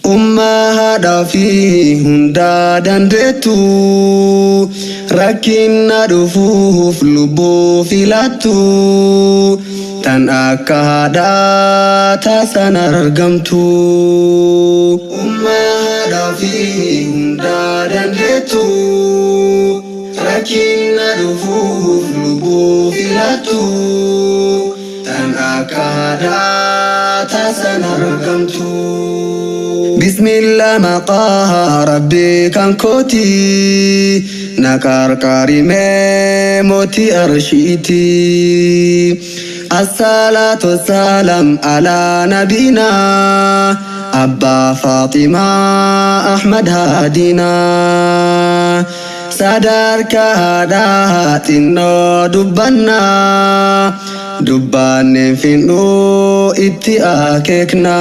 Ummahadhaa fi hundaa dandeettu rakkinna dhufuuf lubbuu filattu tan akka haadhaa taasan argamtu. Ummahadhaa fi hundaa dandeettu rakkinna dhufuuf lubbuu filattu tan akka haadhaa taasan argamtu. Bismillah maqaa rabbii kan kooti nakarkarime moti arshiti. As-salatu wassalam ala nabina Abba Fatima Ahmad Hadina. Sadarka hadatinno dubbanna dubbanne finnu itti akekna.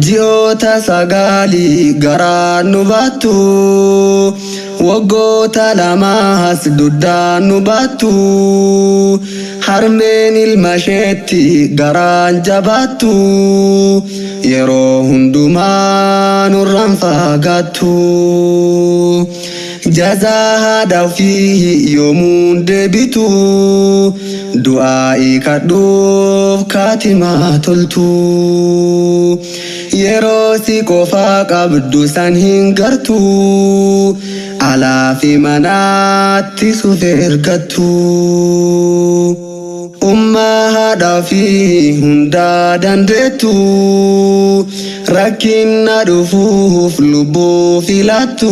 Ji'oota sagali garaa nu baattu waggoota lamaas duddaan nu baattu harmeen ilma isheetti garaan jabaattu yeroo hundumaa nurraan fagaattu. Jazaa haadhaa ofii yoomuun deebitu du'aa'ii kadhuuf kaatimaa toltu. Yeroo si qofaa qabdu san hin gartu alaa fi manaatti suuf ergattu. Ummahadhaa fi hundaa dandeettu rakkinna dhufuuf lubbuu filattu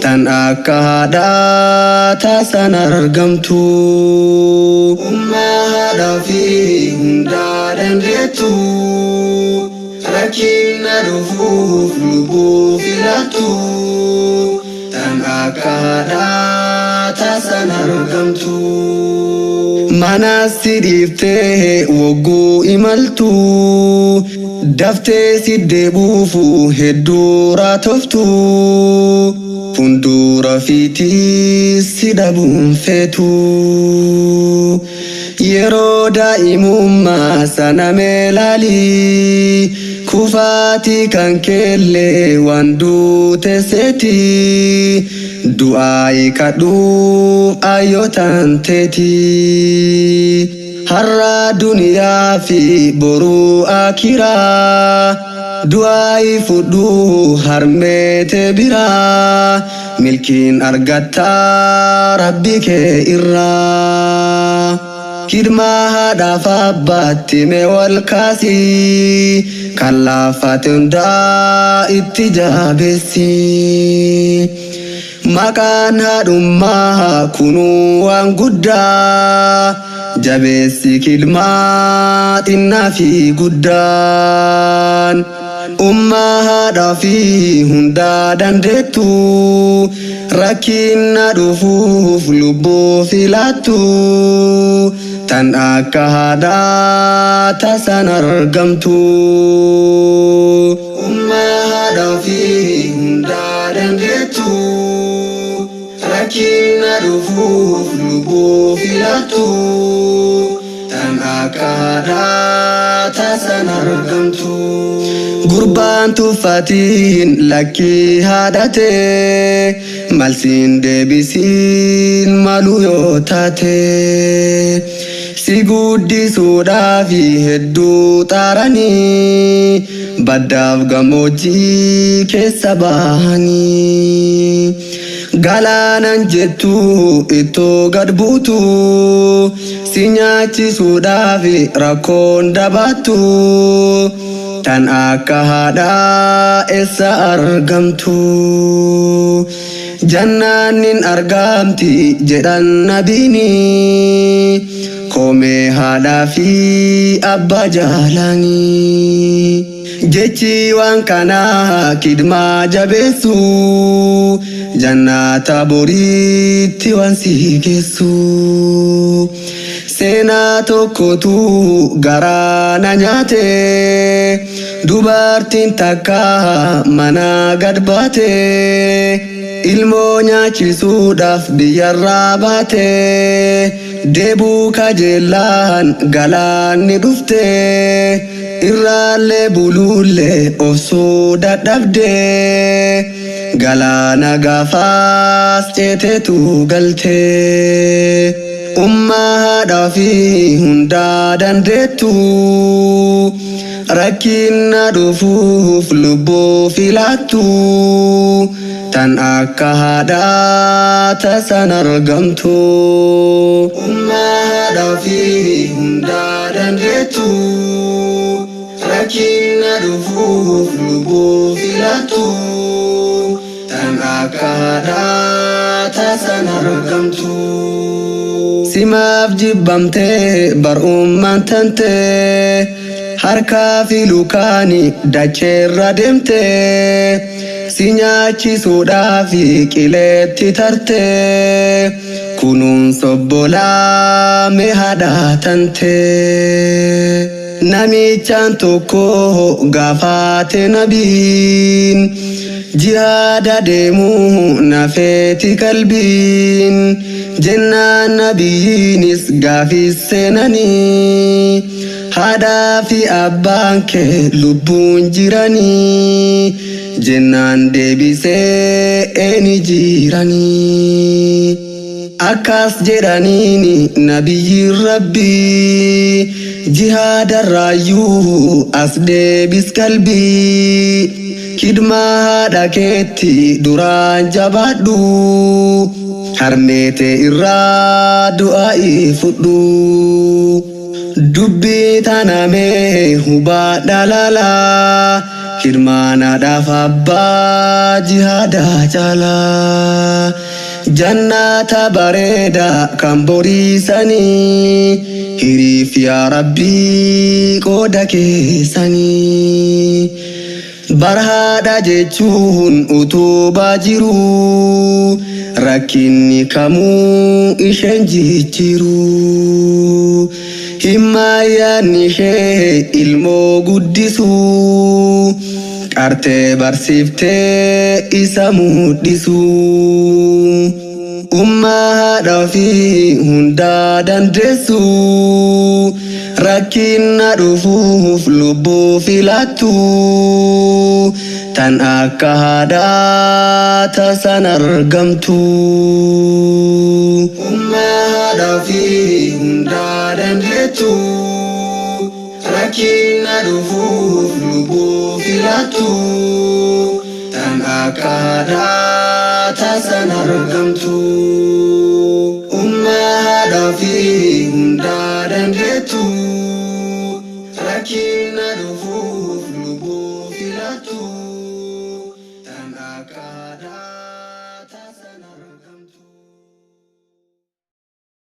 tan akka haadhaa taasan argamtu. Ummahadhaa fi hundaa dandeettu rakkinna dhufuuf lubbuu filattu tan akka haadhaa taasan argamtu. Mana si dhiiftee wagguu imaltu daftee si deebuufu hedduu raatoftu fuuldura fiitii si dhabuun feetu. Yeroo daa'imummaa sana meelaali kufaatii kan keellee waan duute seeti du'aa'ii kadhuuf ayyootaan teeti. Har'a duniyaa fi boruu akiraa du'aa'ii fudhuu harmeete biraa milkiin argattaa rabbi kee irraa. Kidmaa haadhaaf abbaatti mee wal kaasii kan laafate hundaa itti jabeessi. Maqaan haadhummaa kunuu waan guddaa jabeessi kidmaa xinnaa fi guddaan. Ummahadhaa fi hundaa dandeettu rakkinna dhufuuf lubbuu filattu tan akka haadhaa taasan argamtu. Ummahadhaa fi hundaa dandeettu rakkinna dhufuuf lubbuu filattu tan akka haadhaa taasan argamtu. Gurbaan tuffatiin lakkii haadhate malsiin deebisiin malu yoo taate si guddisuudhaaf hedduu xaaranii baddaaf gammoojjii keessa bahanii. Galaanan jettu ittoo gad buutu si nyaachisuudhaaf rakkoon dabattu tan akka haadhaa eessa argamtu. Jannaanin argamti jedhan nabiini koomee haadhaa fi abbaa jaalanii. Jechi waan kanaa kidmaa jabeessu jannata boriitti waan si geessu. Seenaa tokkotu garaa na nyaate dubartiin takka mana gad baate ilmoo nyaachisuudhaaf biyyarraa baate deebuu kajeellaan galaanni dhufte irraalee buluulee obsuu dadhabdee galaana gaafaas ceeteetu galtee ummaa haadhaa fi hundaa dandeettu rakkinna dhufuuf lubbuu filattu tan akka haadhaa tasan argamtu ummaa haadhaa fi hundaa dandeettu rakkinna dhufuuf lubbuu filattu tan akka haadhaa tasan argamtu simaaf jibbamtee bar'ummaan tantee harkaa fi lukaani dacheerra deemtee si nyaachisuudhaaf qileetti tartee kunuunsa obbolaa mee haadhaa tantee namichaan tokko gaafaate nabiin jihaada deemuu nafeeti qalbiin jennaan nabiyyiinis gaafis seenanii haadhaa fi abbaan kee lubbuun jiranii jennaan deebisee eeni jiranii akkas jedhaniini nabiyyiin rabbii jihaadarraayyuu as deebis qalbii kidmaa haadha keetti duraan jabaadhu harmeete irraa du'aa'ii fudhu dubbii tanamee hubaadha laalaa hirmaanaadhaaf abbaa jihaadaa caalaa jannata bareedaa kan boriisanii hiriif yaa rabbii qooda keessanii barhaadha jechuun utubaa jiru rakkinni kamuu isheen jijjiiru himmaayaan ishee ilmoo guddisu qartee barsiiftee isa mudhisu ummaa haadhaa fi hundaa dandeessu rakkinna dhufuuf lubbuu filattu tan akka haadhaa tasan argamtu ummaa haadhaa fi hundaa dandeettu rakkinna dhufuuf lubbuu filattu tan akka haadhaa tasan argamtu ummaa haadhaa fi hundaa dandeettu rakkinna dhufuuf lubbuu filattu tan akka haadhaa